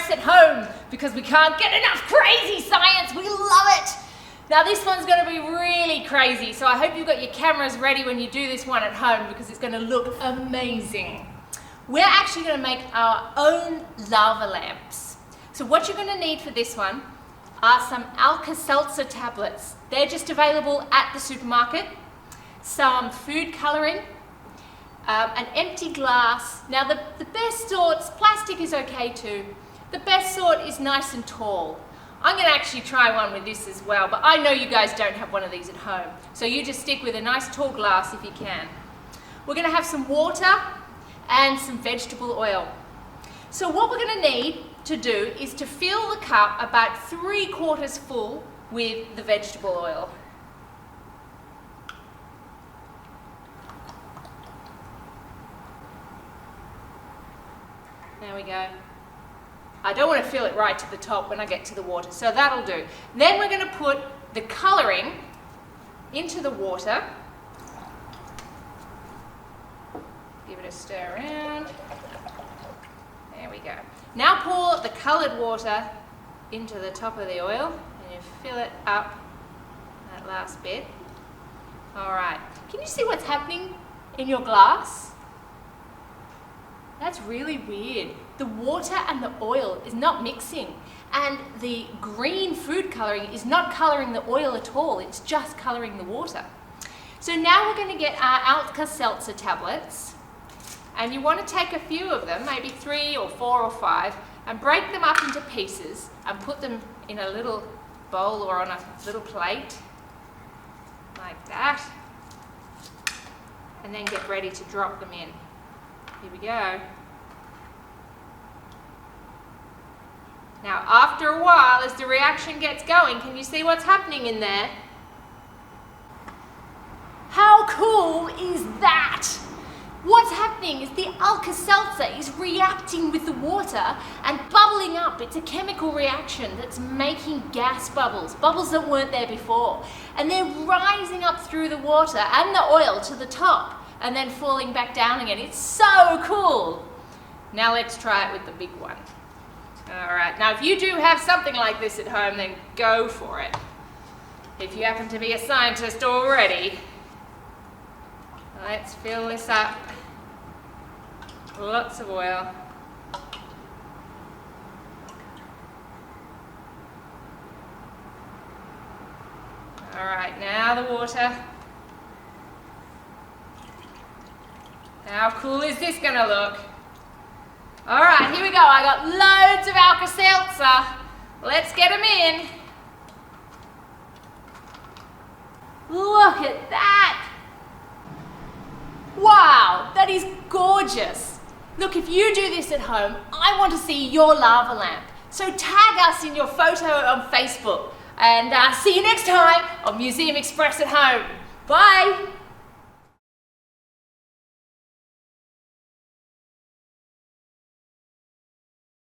Express at home because we can't get enough crazy science. We love it. Now this one's going to be really crazy, so I hope you've got your cameras ready when you do this one at home because it's going to look amazing. We're actually going to make our own lava lamps. So what you're going to need for this one are some Alka-Seltzer tablets. They're just available at the supermarket. Some food colouring, an empty glass. Now the best sorts, plastic is okay too. The best sort is nice and tall. I'm going to actually try one with this as well, but I know you guys don't have one of these at home. So you just stick with a nice tall glass if you can. We're going to have some water and some vegetable oil. So what we're going to need to do is to fill the cup about 3/4 full with the vegetable oil. There we go. I don't want to fill it right to the top when I get to the water, so that'll do. Then we're going to put the colouring into the water. Give it a stir around. There we go. Now pour the coloured water into the top of the oil and you fill it up, that last bit. Alright, can you see what's happening in your glass? That's really weird. The water and the oil is not mixing, and the green food colouring is not colouring the oil at all, it's just colouring the water. So now we're going to get our Alka-Seltzer tablets, and you want to take a few of them, maybe 3 or 4 or 5, and break them up into pieces and put them in a little bowl or on a little plate, like that, and then get ready to drop them in. Here we go. Now after a while, as the reaction gets going, can you see what's happening in there? How cool is that? What's happening is the Alka-Seltzer is reacting with the water and bubbling up. It's a chemical reaction that's making gas bubbles, bubbles that weren't there before. And they're rising up through the water and the oil to the top and then falling back down again. It's so cool. Now let's try it with the big one. All right, now if you do have something like this at home, then go for it. If you happen to be a scientist already, let's fill this up. Lots of oil. All right, now the water. How cool is this going to look? All right, here we go. I got loads of Alka-Seltzer. Let's get them in. Look at that. Wow, that is gorgeous. Look, if you do this at home, I want to see your lava lamp. So tag us in your photo on Facebook. And see you next time on Museum Express at Home. Bye.